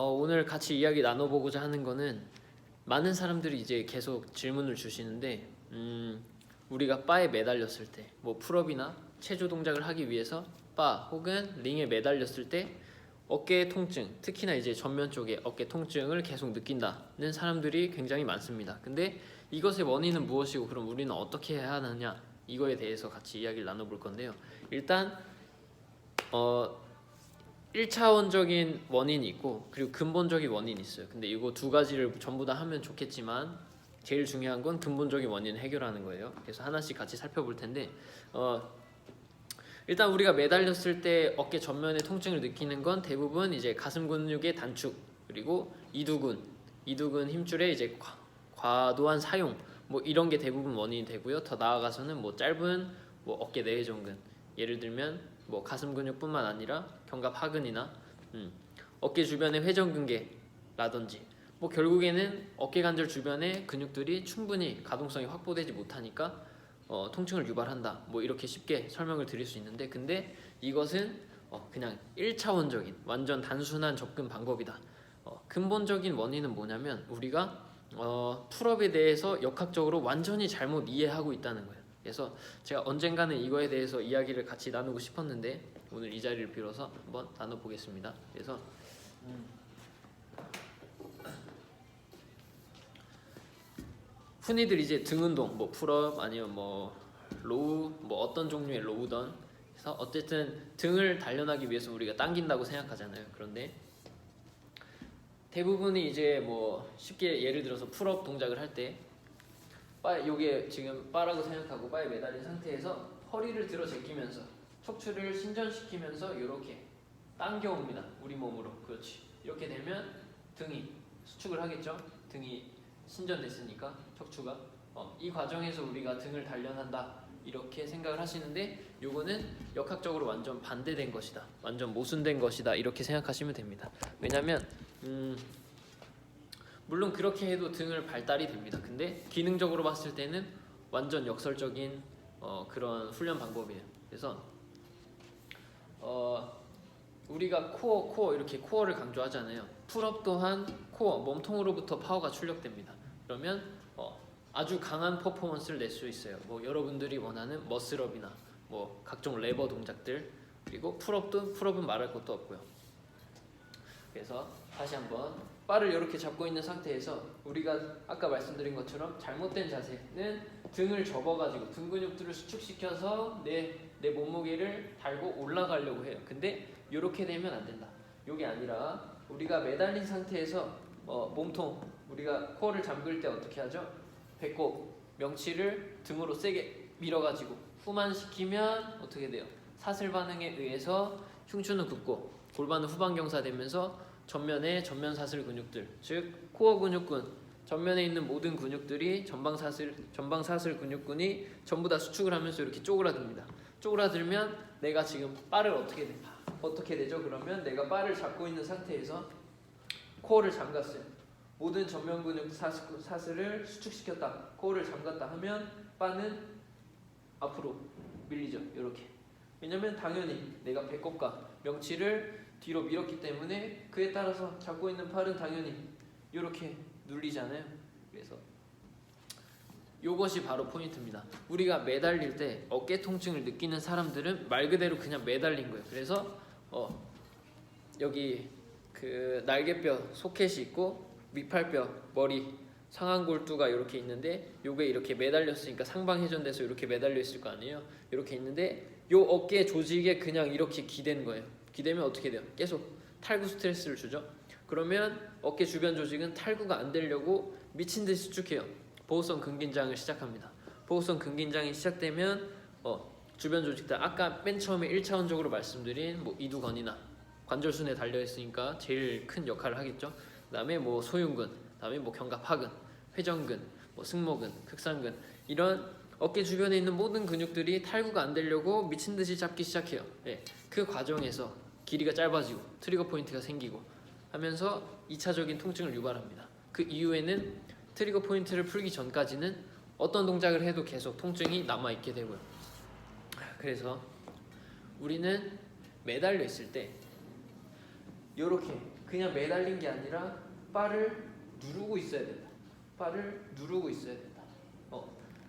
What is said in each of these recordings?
오늘 같이 이야기 나눠보고자 하는 거는 많은 사람들이 이제 계속 질문을 주시는데 우리가 바에 매달렸을 때 뭐 풀업이나 체조 동작을 하기 위해서 바 혹은 링에 매달렸을 때 어깨 통증, 특히나 이제 전면 쪽에 어깨 통증을 계속 느낀다는 사람들이 굉장히 많습니다. 근데 이것의 원인은 무엇이고 그럼 우리는 어떻게 해야 하느냐, 이거에 대해서 같이 이야기를 나눠볼 건데요. 일단 1차원적인 원인이 있고 그리고 근본적인 원인이 있어요. 근데 이거 두 가지를 전부 다 하면 좋겠지만 제일 중요한 건 근본적인 원인을 해결하는 거예요. 그래서 하나씩 같이 살펴볼 텐데 일단 우리가 매달렸을 때 어깨 전면의 통증을 느끼는 건 대부분 이제 가슴 근육의 단축, 그리고 이두근 힘줄의 이제 과도한 사용, 뭐 이런 게 대부분 원인이 되고요. 더 나아가서는 뭐 짧은 뭐 어깨 내외전근, 예를 들면 뭐 가슴 근육뿐만 아니라 견갑하근이나 어깨 주변의 회전근개라든지 뭐 결국에는 어깨 관절 주변의 근육들이 충분히 가동성이 확보되지 못하니까 통증을 유발한다, 뭐 이렇게 쉽게 설명을 드릴 수 있는데, 근데 이것은 그냥 1차원적인 완전 단순한 접근 방법이다. 근본적인 원인은 뭐냐면 우리가 풀업에 대해서 역학적으로 완전히 잘못 이해하고 있다는 거예요. 그래서 제가 언젠가는 이거에 대해서 이야기를 같이 나누고 싶었는데 오늘 이 자리를 빌어서 한번 나눠보겠습니다. 그래서 흔히들 이제 등 운동, 뭐 풀업 아니면 뭐 로우, 뭐 어떤 종류의 로우던, 그래서 어쨌든 등을 단련하기 위해서 우리가 당긴다고 생각하잖아요. 그런데 대부분이 이제 뭐 쉽게 예를 들어서 풀업 동작을 할 때 요게 지금 바라고 생각하고 바에 매달린 상태에서 허리를 들어 제끼면서 척추를 신전시키면서 이렇게 당겨옵니다. 우리 몸으로. 그렇지. 이렇게 되면 등이 수축을 하겠죠. 등이 신전됐으니까 척추가 이 과정에서 우리가 등을 단련한다, 이렇게 생각을 하시는데 요거는 역학적으로 완전 반대된 것이다, 완전 모순된 것이다, 이렇게 생각하시면 됩니다. 왜냐면 물론 그렇게 해도 등을 발달이 됩니다. 근데 기능적으로 봤을 때는 완전 역설적인 그런 훈련 방법이에요. 그래서 우리가 코어 이렇게 코어를 강조하잖아요. 풀업 또한 코어, 몸통으로부터 파워가 출력됩니다. 그러면 아주 강한 퍼포먼스를 낼 수 있어요. 뭐 여러분들이 원하는 머슬업이나 뭐 각종 레버 동작들, 그리고 풀업은 말할 것도 없고요. 그래서 다시 한번 바를 이렇게 잡고 있는 상태에서 우리가 아까 말씀드린 것처럼 잘못된 자세는 등을 접어가지고 등 근육들을 수축시켜서 내 몸무게를 달고 올라가려고 해요. 근데 이렇게 되면 안 된다. 이게 아니라 우리가 매달린 상태에서 몸통, 우리가 코어를 잠글 때 어떻게 하죠? 배꼽, 명치를 등으로 세게 밀어가지고 후만시키면 어떻게 돼요? 사슬 반응에 의해서 흉추는 굽고 골반은 후방경사되면서 전면의 전면 사슬 근육들, 즉 코어 근육군, 전면에 있는 모든 근육들이 전방 사슬 근육군이 전부 다 수축을 하면서 이렇게 쪼그라듭니다. 쪼그라들면 내가 지금 바를 어떻게 되죠? 그러면 내가 바를 잡고 있는 상태에서 코어를 잠갔어요. 모든 전면 근육 사슬을 수축시켰다, 코어를 잠갔다 하면 바는 앞으로 밀리죠. 이렇게. 왜냐면 당연히 내가 배꼽과 명치를 뒤로 밀었기 때문에 그에 따라서 잡고 있는 팔은 당연히 이렇게 눌리잖아요. 그래서 이것이 바로 포인트입니다. 우리가 매달릴 때 어깨 통증을 느끼는 사람들은 말 그대로 그냥 매달린 거예요. 그래서 여기 그 날개뼈 소켓이 있고 밑팔뼈, 머리, 상완골두가 이렇게 있는데 요게 이렇게 매달렸으니까 상방회전돼서 이렇게 매달려 있을 거 아니에요. 이렇게 있는데 요 어깨 조직에 그냥 이렇게 기댄 거예요. 기대면 어떻게 돼요? 계속 탈구 스트레스를 주죠. 그러면 어깨 주변 조직은 탈구가 안 되려고 미친 듯이 수축해요. 보호성 근긴장을 시작합니다. 보호성 근긴장이 시작되면 주변 조직들, 아까 맨 처음에 1차원적으로 말씀드린 뭐 이두근이나 관절순에 달려 있으니까 제일 큰 역할을 하겠죠. 그다음에 뭐 소흉근, 그다음에 뭐 견갑하근, 회전근, 뭐 승모근, 극상근, 이런 어깨 주변에 있는 모든 근육들이 탈구가 안 되려고 미친 듯이 잡기 시작해요. 네, 그 과정에서 길이가 짧아지고 트리거 포인트가 생기고 하면서 2차적인 통증을 유발합니다. 그 이후에는 트리거 포인트를 풀기 전까지는 어떤 동작을 해도 계속 통증이 남아있게 되고요. 그래서 우리는 매달려 있을 때 이렇게 그냥 매달린 게 아니라 바를 누르고 있어야 된다. 바를 누르고 있어야 된다.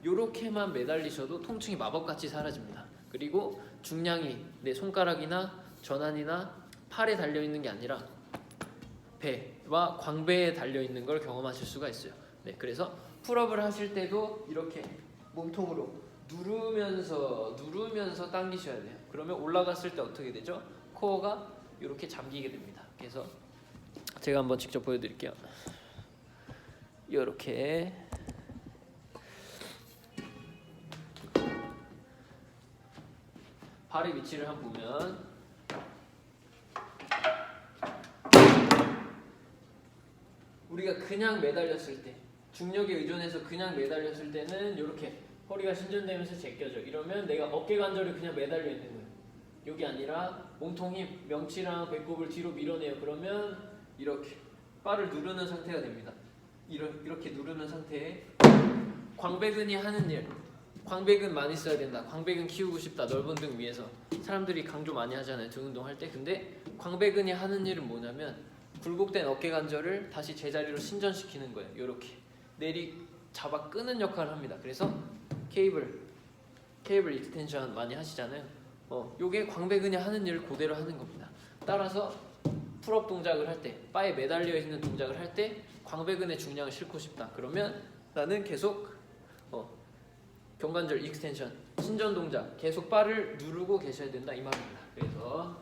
요렇게만 매달리셔도 통증이 마법같이 사라집니다. 그리고 중량이 내 손가락이나 전환이나 팔에 달려있는 게 아니라 배와 광배에 달려있는 걸 경험하실 수가 있어요. 네, 그래서 풀업을 하실 때도 이렇게 몸통으로 누르면서 당기셔야 돼요. 그러면 올라갔을 때 어떻게 되죠? 코어가 이렇게 잠기게 됩니다. 그래서 제가 한번 직접 보여드릴게요. 이렇게 발의 위치를 한번 보면 우리가 그냥 매달렸을 때, 중력에 의존해서 그냥 매달렸을 때는 이렇게 허리가 신전되면서 제껴져. 이러면 내가 어깨 관절이 그냥 매달려 있는 거예요. 여기 아니라 몸통 힘, 명치랑 배꼽을 뒤로 밀어내요. 그러면 이렇게 바를 누르는 상태가 됩니다. 이렇게 누르는 상태에 광배근이 하는 일, 광배근 많이 써야 된다. 광배근 키우고 싶다. 넓은 등 위에서 사람들이 강조 많이 하잖아요. 등 운동할 때. 근데 광배근이 하는 일은 뭐냐면 굴곡된 어깨 관절을 다시 제자리로 신전시키는 거예요. 이렇게 잡아 끄는 역할을 합니다. 그래서 케이블 익스텐션 많이 하시잖아요. 요게 광배근이 하는 일을 그대로 하는 겁니다. 따라서 풀업 동작을 할 때, 바에 매달려 있는 동작을 할 때 광배근의 중량을 싣고 싶다. 그러면 나는 계속 경관절 익스텐션, 신전 동작 계속 바를 누르고 계셔야 된다 이 말입니다. 그래서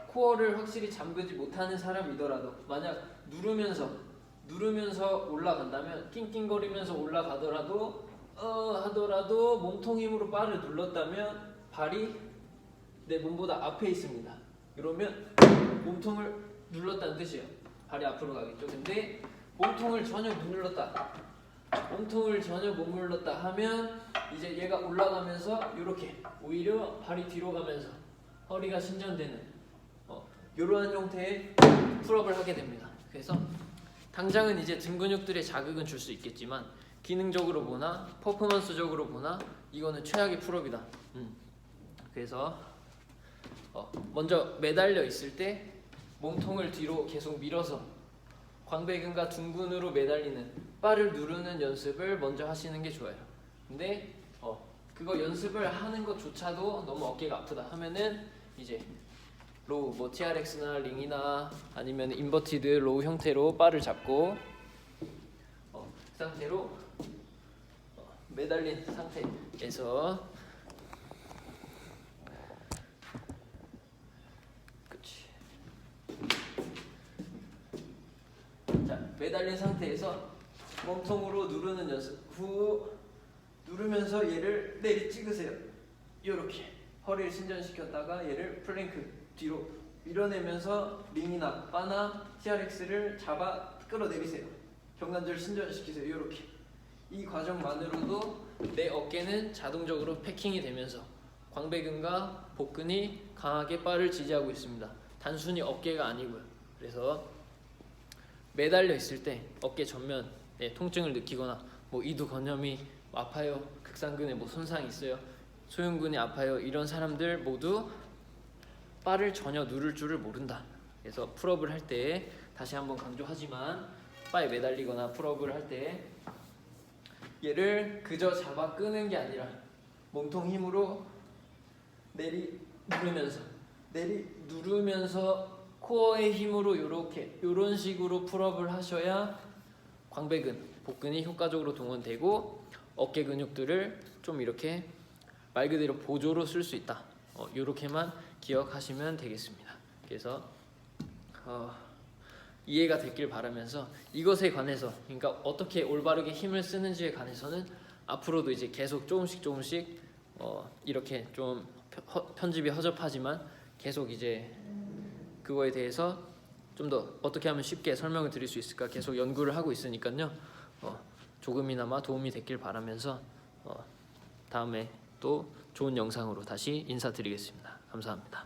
코어를 확실히 잠그지 못하는 사람이더라도 만약 누르면서 올라간다면 낑낑거리면서 올라가더라도 하더라도 몸통 힘으로 바를 눌렀다면 발이 내 몸보다 앞에 있습니다. 이러면 몸통을 눌렀다는 뜻이에요. 발이 앞으로 가겠죠. 근데 몸통을 전혀 못 눌렀다 하면 이제 얘가 올라가면서 이렇게 오히려 발이 뒤로 가면서 허리가 신전되는 이러한 형태의 풀업을 하게 됩니다. 그래서 당장은 이제 등 근육들의 자극은 줄 수 있겠지만 기능적으로 보나 퍼포먼스적으로 보나 이거는 최악의 풀업이다. 그래서 먼저 매달려 있을 때 몸통을 뒤로 계속 밀어서 광배근과 둔근으로 매달리는 바를 누르는 연습을 먼저 하시는 게 좋아요. 근데 그거 연습을 하는 것조차도 너무 어깨가 아프다 하면은 이제 로우, 뭐 TRX나 링이나 아니면 인버티드 로우 형태로 바를 잡고 그 상태로 매달린 상태에서 매달린 상태에서 몸통으로 누르는 연습. 후 누르면서 얘를 내리 찍으세요. 이렇게 허리를 신전시켰다가 얘를 플랭크 뒤로 밀어내면서 링이나 바나 TRX를 잡아 끌어내리세요. 경관절 신전시키세요. 이렇게 이 과정만으로도 내 어깨는 자동적으로 패킹이 되면서 광배근과 복근이 강하게 바를 지지하고 있습니다. 단순히 어깨가 아니고요. 그래서 매달려 있을 때 어깨 전면에 통증을 느끼거나 뭐 이두건염이 아파요, 극상근에 뭐 손상이 있어요, 소흉근이 아파요, 이런 사람들 모두 바를 전혀 누를 줄을 모른다. 그래서 풀업을 할 때 다시 한번 강조하지만 바에 매달리거나 풀업을 할 때 얘를 그저 잡아 끄는 게 아니라 몸통 힘으로 누르면서 코어의 힘으로 이런 식으로 풀업을 하셔야 광배근, 복근이 효과적으로 동원되고 어깨 근육들을 좀 이렇게 말 그대로 보조로 쓸 수 있다. 이렇게만 기억하시면 되겠습니다. 그래서 이해가 됐길 바라면서 이것에 관해서, 그러니까 어떻게 올바르게 힘을 쓰는지에 관해서는 앞으로도 이제 계속 조금씩 이렇게 좀 편집이 허접하지만 계속 이제 그거에 대해서 좀 더 어떻게 하면 쉽게 설명을 드릴 수 있을까 계속 연구를 하고 있으니까요. 조금이나마 도움이 됐길 바라면서 다음에 또 좋은 영상으로 다시 인사드리겠습니다. 감사합니다.